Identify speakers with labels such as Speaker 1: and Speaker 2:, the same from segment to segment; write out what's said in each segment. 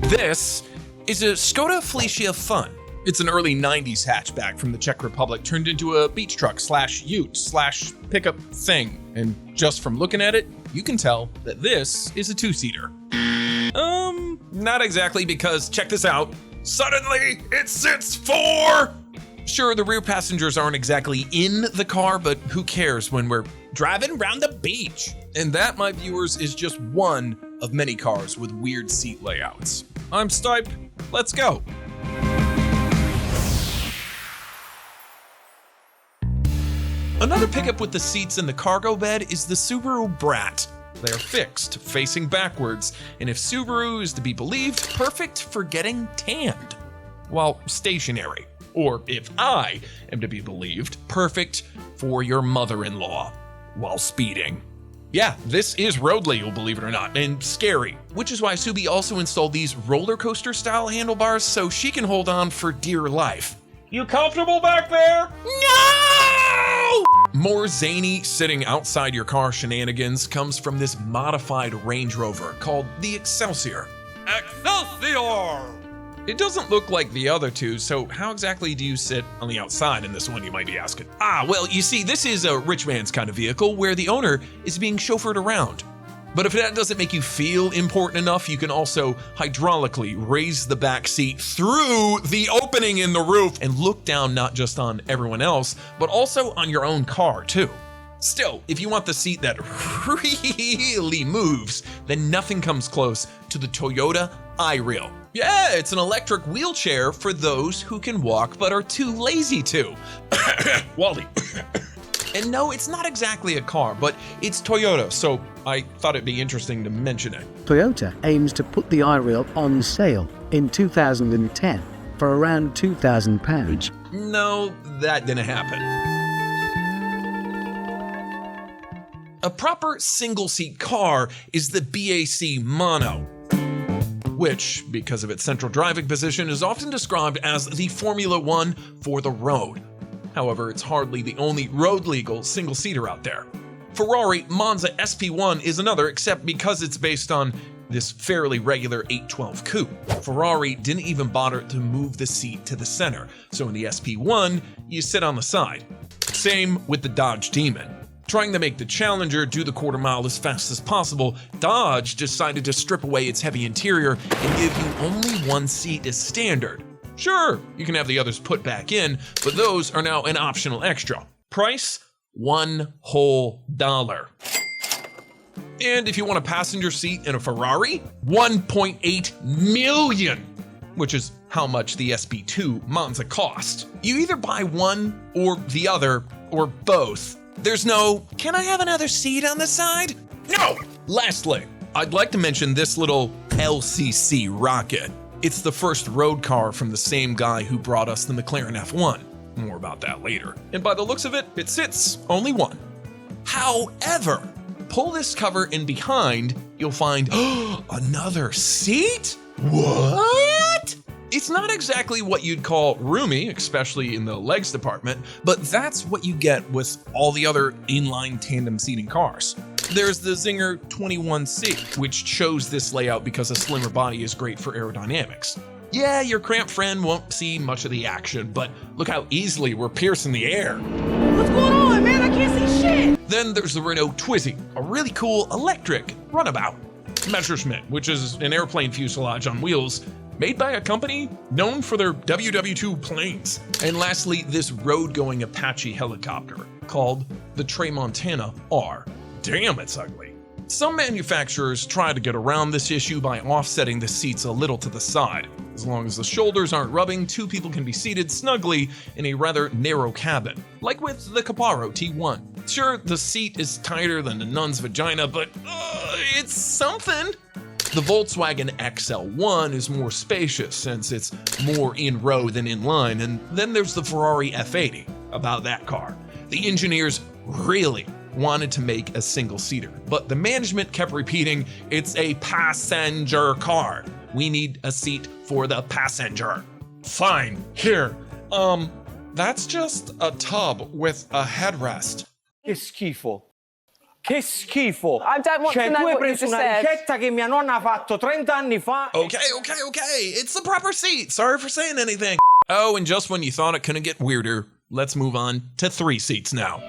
Speaker 1: This is a Skoda Felicia Fun. It's an early 90s hatchback from the Czech Republic turned into a beach truck / ute / pickup thing. And just from looking at it, you can tell that this is a two-seater. Not exactly, because check this out. Suddenly, it sits 4! Sure, the rear passengers aren't exactly in the car, but who cares when we're driving around the beach? And that, my viewers, is just one of many cars with weird seat layouts. I'm Stipe. Let's go. Another pickup with the seats in the cargo bed is the Subaru Brat. They're fixed, facing backwards, and if Subaru is to be believed, perfect for getting tanned while stationary. Or if I am to be believed, perfect for your mother-in-law while speeding. Yeah, this is road legal, believe it or not, and scary, which is why Subi also installed these roller coaster style handlebars so she can hold on for dear life. You comfortable back there? No! More zany sitting outside your car shenanigans comes from this modified Range Rover called the Excelsior. Excelsior! It doesn't look like the other two, so how exactly do you sit on the outside in this one, you might be asking? Well, you see, this is a rich man's kind of vehicle where the owner is being chauffeured around. But if that doesn't make you feel important enough, you can also hydraulically raise the back seat through the opening in the roof and look down not just on everyone else, but also on your own car too. Still, if you want the seat that really moves, then nothing comes close to the Toyota iRail. Yeah, it's an electric wheelchair for those who can walk but are too lazy to. Wally. And no, it's not exactly a car, but it's Toyota, so I thought it'd be interesting to mention it.
Speaker 2: Toyota aims to put the iRail on sale in 2010 for around £2,000.
Speaker 1: No, that didn't happen. A proper single-seat car is the BAC Mono, which, because of its central driving position, is often described as the Formula One for the road. However, it's hardly the only road-legal single-seater out there. Ferrari Monza SP1 is another, except because it's based on this fairly regular 812 coupe. Ferrari didn't even bother to move the seat to the center, so in the SP1, you sit on the side. Same with the Dodge Demon. Trying to make the Challenger do the quarter mile as fast as possible, Dodge decided to strip away its heavy interior and give you only one seat as standard. Sure, you can have the others put back in, but those are now an optional extra. Price, $1 whole. And if you want a passenger seat in a Ferrari, $1.8 million, which is how much the SP2 Monza cost. You either buy one or the other, or both. There's no, can I have another seat on the side? No! Lastly, I'd like to mention this little LCC rocket. It's the first road car from the same guy who brought us the McLaren F1. More about that later. And by the looks of it, it sits only one. However, pull this cover in behind, you'll find another seat? What? It's not exactly what you'd call roomy, especially in the legs department, but that's what you get with all the other inline tandem seating cars. There's the Zinger 21C, which chose this layout because a slimmer body is great for aerodynamics. Yeah, your cramped friend won't see much of the action, but look how easily we're piercing the air.
Speaker 3: What's going on, man? I can't see shit!
Speaker 1: Then there's the Renault Twizy, a really cool electric runabout. Messerschmitt, which is an airplane fuselage on wheels, made by a company known for their WW2 planes. And lastly, this road-going Apache helicopter called the Tramontana R. Damn, it's ugly. Some manufacturers try to get around this issue by offsetting the seats a little to the side. As long as the shoulders aren't rubbing, two people can be seated snugly in a rather narrow cabin, like with the Caparo T1. Sure, the seat is tighter than a nun's vagina, but it's something. The Volkswagen XL1 is more spacious since it's more in row than in line, and then there's the Ferrari F80. About that car, the engineers really wanted to make a single-seater, but the management kept repeating, it's a passenger car. We need a seat for the passenger. Fine, here. That's just a tub with a headrest.
Speaker 4: Que schifo. Che schifo.
Speaker 3: I don't want
Speaker 4: Cioè,
Speaker 3: to know
Speaker 4: tu hai
Speaker 3: what you
Speaker 4: preso
Speaker 3: just
Speaker 4: una
Speaker 3: said.
Speaker 4: ricetta che mia nonna ha fatto 30 anni fa.
Speaker 1: Okay. It's the proper seat. Sorry for saying anything. Oh, and just when you thought it couldn't get weirder, let's move on to 3 seats now.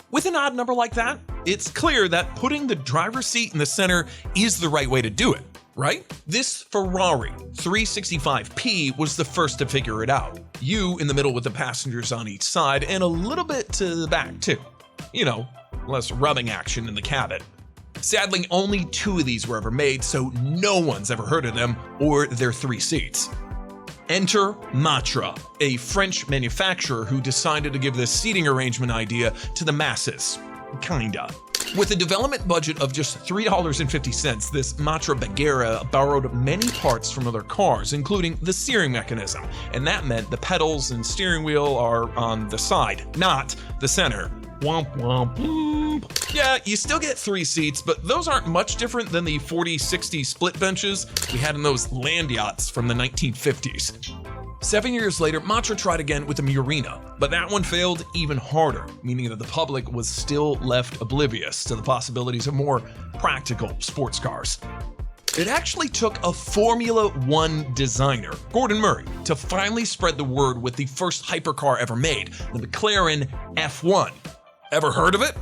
Speaker 1: With an odd number like that, it's clear that putting the driver's seat in the center is the right way to do it, right? This Ferrari 365P was the first to figure it out. You in the middle with the passengers on each side and a little bit to the back too. You know, less rubbing action in the cabin. Sadly, only 2 of these were ever made, so no one's ever heard of them or their 3 seats. Enter Matra, a French manufacturer who decided to give this seating arrangement idea to the masses. Kinda. With a development budget of just $3.50, this Matra Bagheera borrowed many parts from other cars, including the steering mechanism, and that meant the pedals and steering wheel are on the side, not the center. Womp womp womp. Yeah, you still get 3 seats, but those aren't much different than the 40-60 split benches we had in those land yachts from the 1950s. 7 years later, Matra tried again with the Moreira, but that one failed even harder, meaning that the public was still left oblivious to the possibilities of more practical sports cars. It actually took a Formula One designer, Gordon Murray, to finally spread the word with the first hypercar ever made, the McLaren F1. Ever heard of it?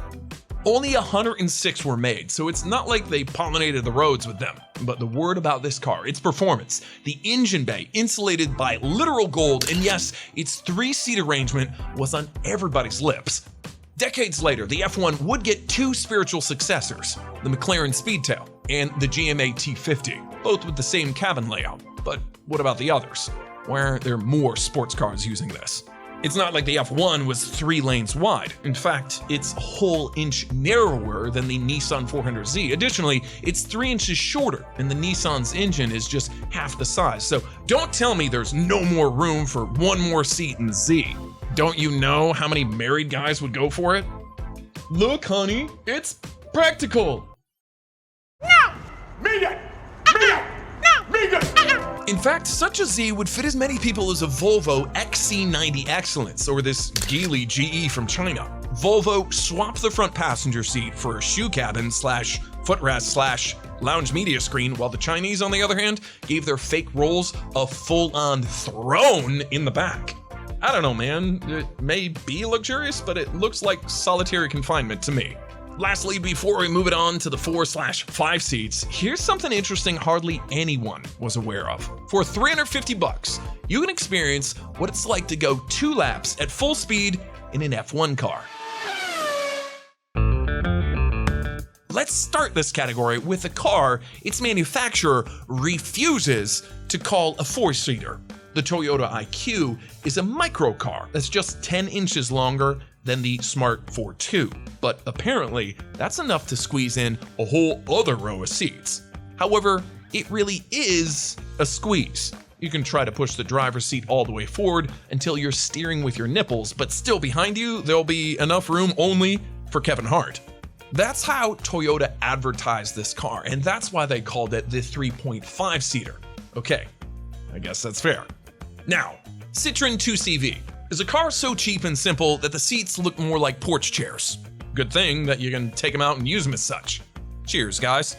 Speaker 1: Only 106 were made, so it's not like they pollinated the roads with them. But the word about this car, its performance, the engine bay insulated by literal gold, and yes, its 3-seat arrangement was on everybody's lips. Decades later, the F1 would get 2 spiritual successors, the McLaren Speedtail and the GMA T50, both with the same cabin layout. But what about the others? Why aren't there more sports cars using this? It's not like the F1 was 3 lanes wide. In fact, it's a whole inch narrower than the Nissan 400Z. Additionally, it's 3 inches shorter, and the Nissan's engine is just half the size. So don't tell me there's no more room for 1 more seat in Z. Don't you know how many married guys would go for it? Look, honey, it's practical. In fact, such a Z would fit as many people as a Volvo XC90 Excellence or this Geely GE from China. Volvo swapped the front passenger seat for a shoe cabin / footrest / lounge media screen, while the Chinese, on the other hand, gave their fake Rolls a full-on throne in the back. I don't know, man. It may be luxurious, but it looks like solitary confinement to me. Lastly, before we move it on to the 4/5 seats, here's something interesting hardly anyone was aware of. For $350, you can experience what it's like to go 2 laps at full speed in an F1 car. Let's start this category with a car its manufacturer refuses to call a 4-seater. The Toyota IQ is a microcar that's just 10 inches longer than the Smart 4.2, but apparently that's enough to squeeze in a whole other row of seats. However, it really is a squeeze. You can try to push the driver's seat all the way forward until you're steering with your nipples, but still behind you, there'll be enough room only for Kevin Hart. That's how Toyota advertised this car, and that's why they called it the 3.5-seater. Okay, I guess that's fair. Now, Citroen 2CV is a car so cheap and simple that the seats look more like porch chairs. Good thing that you can take them out and use them as such. Cheers, guys.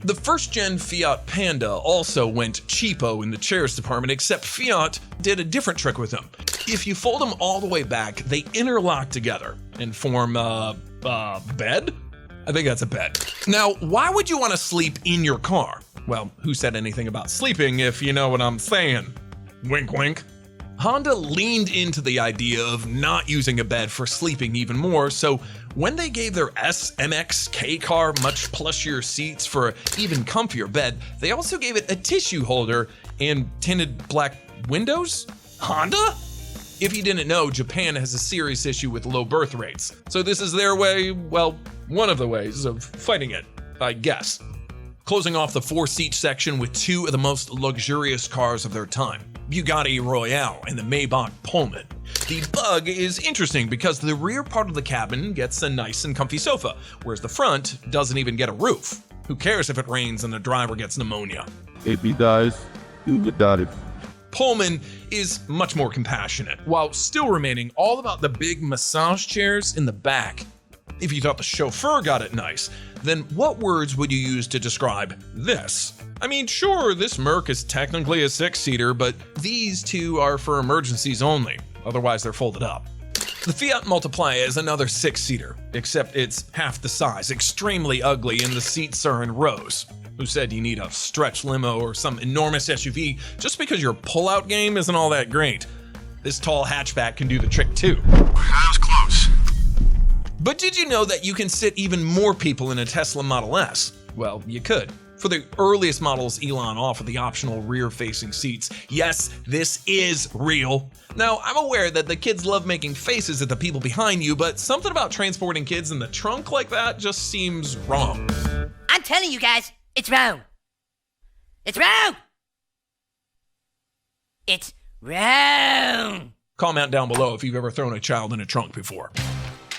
Speaker 1: The first-gen Fiat Panda also went cheapo in the chairs department, except Fiat did a different trick with them. If you fold them all the way back, they interlock together and form a bed? I think that's a bed. Now, why would you want to sleep in your car? Well, who said anything about sleeping, if you know what I'm saying? Wink, wink. Honda leaned into the idea of not using a bed for sleeping even more, so when they gave their SMX K car much plushier seats for an even comfier bed, they also gave it a tissue holder and tinted black windows? Honda? If you didn't know, Japan has a serious issue with low birth rates, so this is their way, well, one of the ways of fighting it, I guess. Closing off the 4-seat section with 2 of the most luxurious cars of their time, Bugatti Royale and the Maybach Pullman. The Bug is interesting because the rear part of the cabin gets a nice and comfy sofa, whereas the front doesn't even get a roof. Who cares if it rains and the driver gets pneumonia?
Speaker 5: If he dies, you would die.
Speaker 1: Pullman is much more compassionate, while still remaining all about the big massage chairs in the back. If you thought the chauffeur got it nice, then what words would you use to describe this? I mean, sure, this Merc is technically a six-seater, but these two are for emergencies only. Otherwise, they're folded up. The Fiat Multipla is another six-seater, except it's half the size, extremely ugly, and the seats are in rows. Who said you need a stretch limo or some enormous SUV just because your pull-out game isn't all that great? This tall hatchback can do the trick too.
Speaker 5: That was close.
Speaker 1: But did you know that you can sit even more people in a Tesla Model S? Well, you could. For the earliest models, Elon offered the optional rear-facing seats. Yes, this is real. Now, I'm aware that the kids love making faces at the people behind you, but something about transporting kids in the trunk like that just seems wrong.
Speaker 6: I'm telling you guys, it's wrong. It's wrong. It's wrong.
Speaker 1: Comment down below if you've ever thrown a child in a trunk before.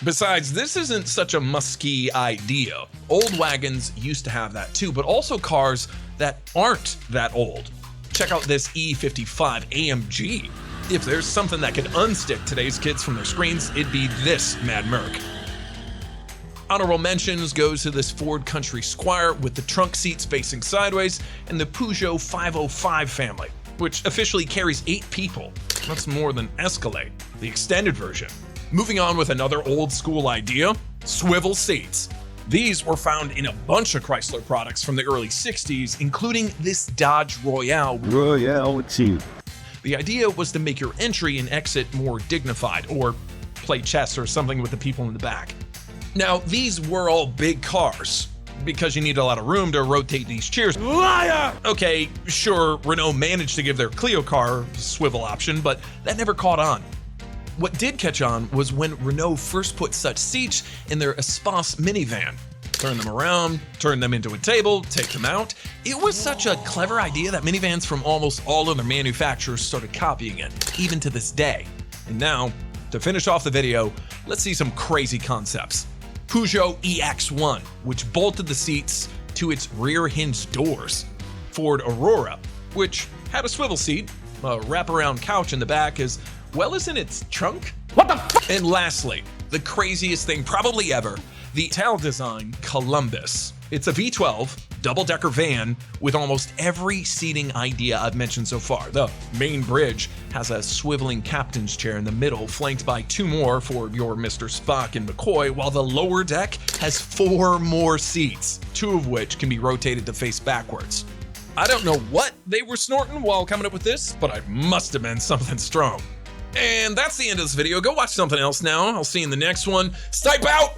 Speaker 1: Besides, this isn't such a musky idea. Old wagons used to have that too, but also cars that aren't that old. Check out this E55 AMG. If there's something that could unstick today's kids from their screens, it'd be this Mad Merc. Honorable mentions goes to this Ford Country Squire with the trunk seats facing sideways and the Peugeot 505 family, which officially carries 8 people. That's more than Escalade, the extended version. Moving on with another old school idea, swivel seats. These were found in a bunch of Chrysler products from the early 60s, including this Dodge Royale. The idea was to make your entry and exit more dignified, or play chess or something with the people in the back. Now, these were all big cars, because you need a lot of room to rotate these chairs. Liar! Okay, sure, Renault managed to give their Clio car a swivel option, but that never caught on. What did catch on was when Renault first put such seats in their Espace minivan. Turn them around, turn them into a table, take them out. It was such a clever idea that minivans from almost all other manufacturers started copying it, even to this day. And now, to finish off the video, let's see some crazy concepts. Peugeot EX1, which bolted the seats to its rear hinge doors. Ford Aurora, which had a swivel seat, a wraparound couch in the back, as well as in its trunk.
Speaker 4: What the fuck?
Speaker 1: And lastly, the craziest thing probably ever, the Ital design Columbus. It's a V12 double-decker van with almost every seating idea I've mentioned so far. The main bridge has a swiveling captain's chair in the middle, flanked by 2 more for your Mr. Spock and McCoy, while the lower deck has 4 more seats, 2 of which can be rotated to face backwards. I don't know what they were snorting while coming up with this, but it must have been something strong. And that's the end of this video. Go watch something else now. I'll see you in the next one. Stipe out!